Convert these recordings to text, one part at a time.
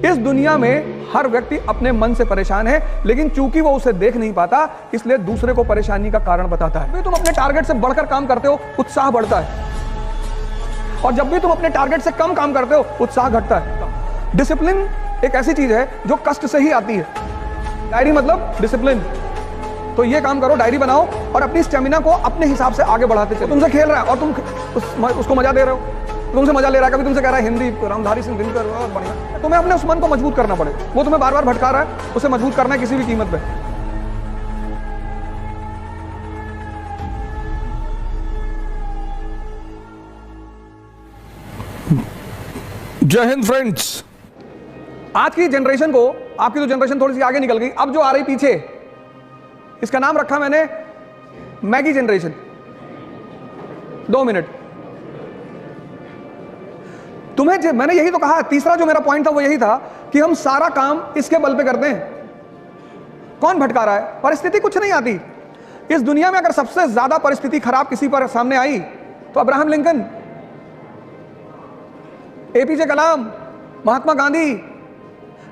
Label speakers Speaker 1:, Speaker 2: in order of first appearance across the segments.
Speaker 1: इस दुनिया में हर व्यक्ति अपने मन से परेशान है, लेकिन चूंकि वो उसे देख नहीं पाता इसलिए दूसरे को परेशानी का कारण बताता है। जब भी तुम अपने टारगेट से बढ़कर काम करते हो उत्साह बढ़ता है, और जब भी तुम अपने टारगेट से कम काम करते हो उत्साह घटता है। डिसिप्लिन एक ऐसी चीज है जो कष्ट से ही आती है। डायरी मतलब डिसिप्लिन। तो ये काम करो, डायरी बनाओ और अपनी स्टेमिना को अपने हिसाब से आगे बढ़ाते चलो। तुमसे खेल रहा है और तुम उसको मजा दे रहे हो, तुमसे मजा ले रहा है, कभी तुमसे कह रहा है हिंदी रामधारी सिंह दिनकर बढ़िया। तुम्हें अपने उस मन को मजबूत करना पड़ेगा। वो तुम्हें बार बार भटका रहा है, उसे मजबूत करना है किसी भी कीमत पे। जय हिंद फ्रेंड्स। आज की जनरेशन को, आपकी तो जनरेशन थोड़ी सी आगे निकल गई, अब जो आ रही पीछे, इसका नाम रखा मैंने मैगी जनरेशन। 2 मिनट। तुम्हें मैंने यही तो कहा, तीसरा जो मेरा पॉइंट था वो यही था कि हम सारा काम इसके बल पे करते हैं। कौन भटका रहा है? परिस्थिति कुछ नहीं आती इस दुनिया में। अगर सबसे ज्यादा परिस्थिति खराब किसी पर सामने आई तो अब्राहम लिंकन, एपीजे कलाम, महात्मा गांधी,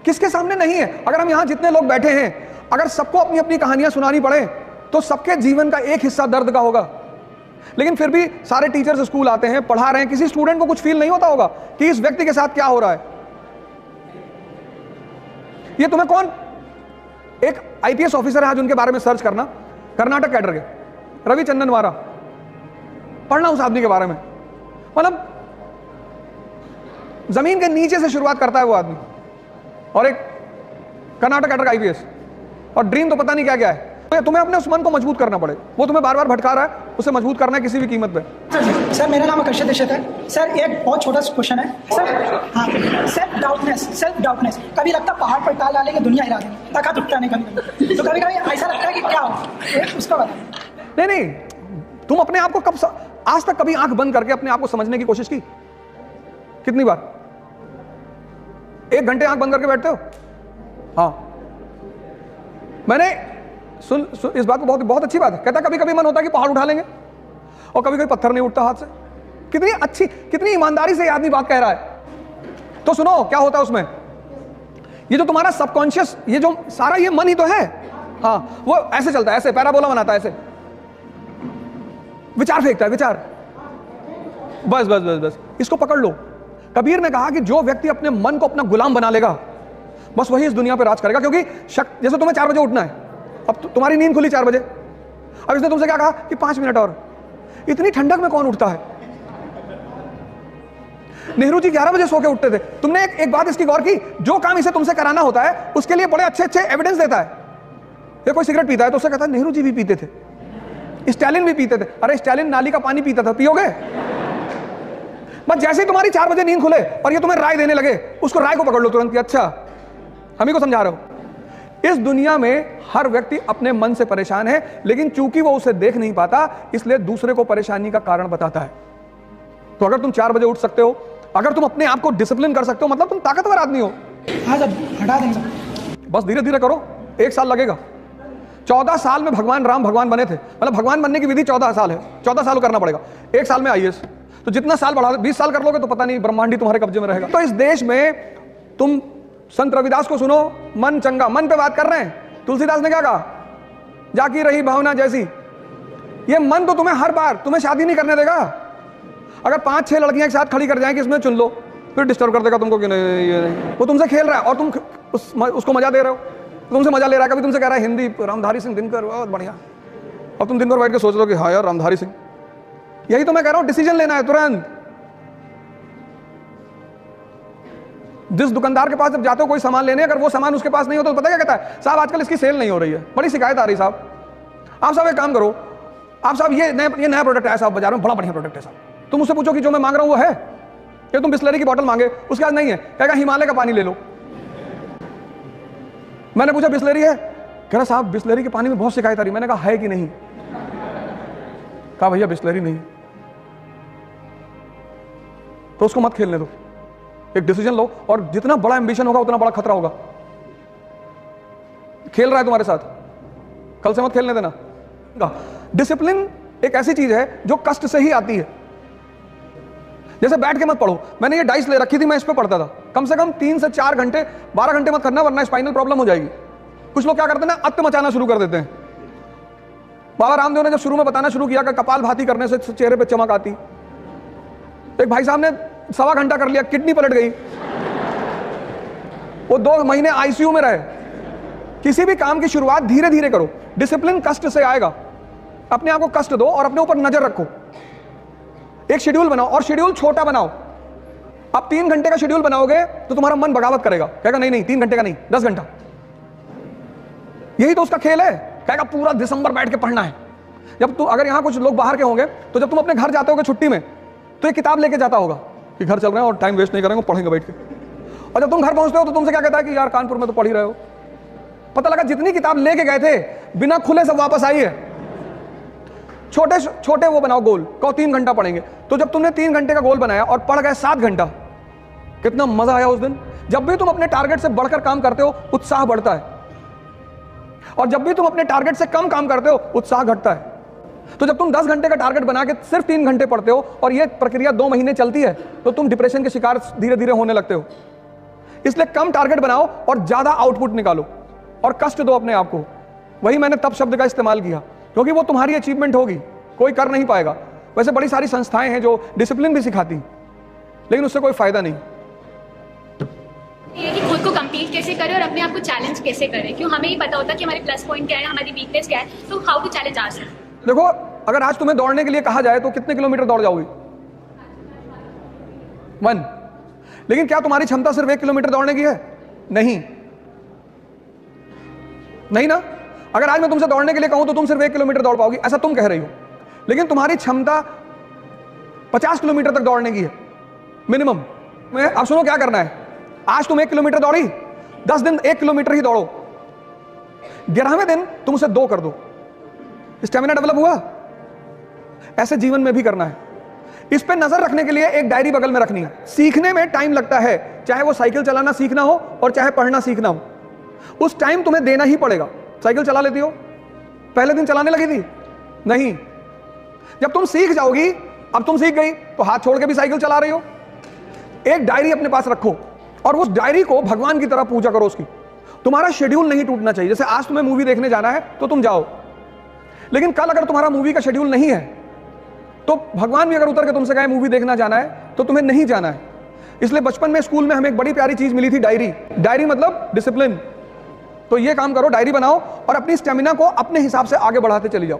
Speaker 1: किसके सामने नहीं है? अगर हम यहां जितने लोग बैठे हैं, अगर सबको अपनी अपनी कहानियां सुनानी पड़े तो सबके जीवन का एक हिस्सा दर्द का होगा। लेकिन फिर भी सारे टीचर्स स्कूल आते हैं, पढ़ा रहे हैं, किसी स्टूडेंट को कुछ फील नहीं होता होगा कि इस व्यक्ति के साथ क्या हो रहा है। ये तुम्हें कौन, एक आईपीएस ऑफिसर है आज, उनके बारे में सर्च करना, कर्नाटक कैडर के, रवि चंदनवारा, पढ़ना उस आदमी के बारे में। मतलब जमीन के नीचे से शुरुआत करता है वो आदमी, और एक कर्नाटक कैडर का आईपीएस, और ड्रीम तो पता नहीं क्या क्या है। तो तुम्हें अपने उस मन को मजबूत करना पड़ेगा। वो तुम्हें बार बार भटका रहा है, उसे मजबूत करना है किसी भी कीमत पे।
Speaker 2: सर मेरा नाम आकर्षित दीक्षित है। सर एक बहुत छोटा सा क्वेश्चन है सर। हाँ, सेल्फ डाउटनेस कभी लगता है पहाड़ पर टाल डालेंगे दुनिया हिला देंगे, ताकत उठता नहीं कभी, तो कभी कभी ऐसा लगता है कि क्या हो, उसका बता।
Speaker 1: नहीं, तुम अपने आप को कब, आज तक कभी आंख बंद करके अपने आप को समझने की कोशिश की? कितनी बार? 1 घंटे आंख बंद करके बैठते हो? हाँ, मैंने सुन इस बात को, बहुत अच्छी बात है। कहता कभी कभी मन होता है कि पहाड़ उठा लेंगे, और कभी कभी पत्थर नहीं उठता हाथ से। कितनी अच्छी, कितनी ईमानदारी से ये आदमी बात कह रहा है। तो सुनो क्या होता है उसमें। ये जो तुम्हारा सबकॉन्शियस, ये जो सारा ये मन ही तो है। हाँ, वो ऐसे चलता है, ऐसे पैराबोला बनाता है, ऐसे विचार फेंकता है, विचार। बस बस बस बस इसको पकड़ लो। कबीर ने कहा कि जो व्यक्ति अपने मन को अपना गुलाम बना लेगा, बस वही इस दुनिया पर राज करेगा। क्योंकि जैसे तुम्हें 4 बजे उठना है, अब तुम्हारी नींद खुली 4 बजे, अब इसने तुमसे क्या कहा कि 5 मिनट और। इतनी ठंडक में कौन उठता है? नेहरू जी 11 बजे सो के उठते थे। तुमने एक बात इसकी गौर की, जो काम इसे तुमसे कराना होता है उसके लिए बड़े अच्छे अच्छे एविडेंस देता है। ये कोई सिगरेट पीता है तो उससे कहता है नेहरू जी भी पीते थे, स्टालिन भी पीते थे। अरे स्टालिन नाली का पानी पीता था, पियोगे? बस जैसे ही तुम्हारी 4 बजे नींद खुले और ये तुम्हें राय देने लगे, उसको राय को पकड़ लो तुरंत कि अच्छा हम ही को समझा रहे हो। इस दुनिया में हर व्यक्ति अपने मन से परेशान है, लेकिन चूंकि वो उसे देख नहीं पाता इसलिए दूसरे को परेशानी का कारण बताता है। तो अगर तुम 4 बजे उठ सकते हो, अगर तुम अपने आप को डिसिप्लिन कर सकते हो, मतलब तुम ताकतवर आदमी हो।
Speaker 2: हाँ सर, हटा देंगे।
Speaker 1: बस धीरे धीरे करो, 1 साल लगेगा। 14 साल में भगवान राम भगवान बने थे। मतलब भगवान बनने की विधि 14 साल है, 14 साल करना पड़ेगा। 1 साल में आईएएस, तो जितना साल बढ़ा, 20 साल कर लोगे तो पता नहीं ब्रह्मांड ही तुम्हारे कब्जे में रहेगा। तो इस देश में तुम संत रविदास को सुनो, मन चंगा, मन पे बात कर रहे हैं। तुलसीदास ने क्या कहा? जाकी रही भावना जैसी। ये मन तो तुम्हें हर बार, तुम्हें शादी नहीं करने देगा। अगर 5-6 लड़कियां एक साथ खड़ी कर जाएं कि इसमें चुन लो, फिर डिस्टर्ब कर देगा तुमको कि नहीं ये नहीं। वो तुमसे खेल रहा है और तुम उसको मजा दे रहे हो, तुमसे मजा ले रहा है, कभी तुमसे कह रहा है हिंदी रामधारी सिंह दिनकर बहुत बढ़िया, और तुम दिन भर बैठ के सोच लो कि हाँ यार रामधारी सिंह। यही तो मैं कह रहा हूं, डिसीजन लेना है तुरंत। जिस दुकानदार के पास जब जाते हो कोई सामान लेने, अगर वो सामान उसके पास नहीं होता तो पता क्या कहता है? साहब आजकल इसकी सेल नहीं हो रही है, बड़ी शिकायत आ रही साहब। आप साहब एक काम करो, आप साहब ये नया प्रोडक्ट है साहब बाजार में, बड़ा बढ़िया प्रोडक्ट है साहब। तुम उससे पूछो कि जो मैं मांग रहा हूं वो है? कि तुम बिस्लरी की बोतल मांगे, उसके बाद नहीं है, कहेगा हिमालय का पानी ले लो। मैंने पूछा बिस्लरी है? कह रहा साहब बिस्लरी के पानी में बहुत शिकायत आ रही। मैंने कहा है कि नहीं? कहा भैया बिस्लरी नहीं। तो उसको मत खेलने दो, एक डिसीजन लो, और जितना बड़ा एम्बिशन होगा उतना बड़ा खतरा होगा। खेल रहा है तुम्हारे साथ, कल से मत खेलने देना। डिसिप्लिन एक ऐसी चीज है जो कष्ट से ही आती है। जैसे बैठ के मत पढ़ो। मैंने ये डाइस ले रखी थी, मैं इस पे पढ़ता था, कम से कम 3 से 4 घंटे, 12 घंटे मत करना वरना स्पाइनल प्रॉब्लम हो जाएगी। कुछ लोग क्या करते हैं ना, अत्त मचाना शुरू कर देते हैं। बाबा रामदेव ने जब शुरू में बताना शुरू किया कि कपाल भाती करने से चेहरे पे चमक आती, एक भाई साहब ने 1.25 घंटा कर लिया, किडनी पलट गई, वो 2 महीने आईसीयू में रहे। किसी भी काम की शुरुआत धीरे धीरे करो, डिसिप्लिन कष्ट से आएगा। अपने आप को कष्ट दो और अपने ऊपर नजर रखो। एक शेड्यूल बनाओ और शेड्यूल छोटा बनाओ। अब 3 घंटे का शेड्यूल बनाओगे तो तुम्हारा मन बगावत करेगा, कहेगा नहीं नहीं 3 घंटे का नहीं 10 घंटा। यही तो उसका खेल है, कहेगा पूरा दिसंबर बैठ के पढ़ना है। जब तू, अगर यहां कुछ लोग बाहर के होंगे तो जब तुम अपने घर जाते होगे छुट्टी में तो एक किताब लेके जाता होगा कि घर चल रहे हैं और टाइम वेस्ट नहीं करेंगे, पढ़ेंगे बैठ के। और जब तुम घर पहुंचते हो तो तुमसे क्या कहता है कि यार कानपुर में तो पढ़ ही रहे हो। पता लगा जितनी किताब लेके गए थे बिना खुले सब वापस आई है। छोटे छोटे वो बनाओ गोल, कहो 3 घंटा पढ़ेंगे। तो जब तुमने 3 घंटे का गोल बनाया और पढ़ गए 7 घंटा, कितना मजा आया उस दिन। जब भी तुम अपने टारगेट से बढ़कर काम करते हो उत्साह बढ़ता है, और जब भी तुम अपने टारगेट से कम काम करते हो उत्साह घटता है। तो जब तुम 10 घंटे का टारगेट बना के सिर्फ 3 घंटे पढ़ते हो और यह प्रक्रिया 2 महीने चलती है तो तुम डिप्रेशन के शिकार धीरे धीरे होने लगते हो। इसलिए कम टारगेट बनाओ और ज्यादा आउटपुट निकालो और कष्ट दो अपने आप को। वही मैंने तब शब्द का इस्तेमाल किया क्योंकि वो तुम्हारी अचीवमेंट होगी, कोई कर नहीं पाएगा। वैसे बड़ी सारी संस्थाएं हैं जो डिसिप्लिन भी सिखाती, लेकिन उससे कोई फायदा नहीं।
Speaker 3: ये कि खुद को कंप्लीट कैसे करें और अपने आप को चैलेंज कैसे करें, क्यों हमें ही पता होता है कि हमारे प्लस पॉइंट क्या है, हमारी वीकनेस क्या है, तो हाउ टू चैलेंज आवरसेल्फ।
Speaker 1: देखो, अगर आज तुम्हें दौड़ने के लिए कहा जाए तो कितने किलोमीटर दौड़ जाओगी? 1। लेकिन क्या तुम्हारी क्षमता सिर्फ 1 किलोमीटर दौड़ने की है? नहीं, नहीं ना। अगर आज मैं तुमसे दौड़ने के लिए कहूं तो तुम सिर्फ 1 किलोमीटर दौड़ पाओगी, ऐसा तुम कह रही हो। लेकिन तुम्हारी क्षमता 50 किलोमीटर तक दौड़ने की है मिनिमम। अब सुनो क्या करना है। आज तुम 1 किलोमीटर दौड़ी, 10 दिन 1 किलोमीटर ही दौड़ो, 11वें दिन तुम उसे 2 कर दो। स्टेमिना डेवलप हुआ। ऐसे जीवन में भी करना है। इस पे नजर रखने के लिए एक डायरी बगल में रखनी है। सीखने में टाइम लगता है, चाहे वो साइकिल चलाना सीखना हो और चाहे पढ़ना सीखना हो, उस टाइम तुम्हें देना ही पड़ेगा। साइकिल चला लेती हो? पहले दिन चलाने लगी थी? नहीं। जब तुम सीख जाओगी, अब तुम सीख गई तो हाथ छोड़ के भी साइकिल चला रही हो। एक डायरी अपने पास रखो और उस डायरी को भगवान की तरह पूजा करो उसकी। तुम्हारा शेड्यूल नहीं टूटना चाहिए। जैसे आज तुम्हें मूवी देखने जाना है तो तुम जाओ, लेकिन कल अगर तुम्हारा मूवी का शेड्यूल नहीं है तो भगवान भी अगर उतर के तुमसे कहे मूवी देखना जाना है तो तुम्हें नहीं जाना है। इसलिए बचपन में स्कूल में हमें एक बड़ी प्यारी चीज मिली थी, डायरी। डायरी मतलब डिसिप्लिन। तो ये काम करो, डायरी बनाओ और अपनी स्टेमिना को अपने हिसाब से आगे बढ़ाते चली जाओ।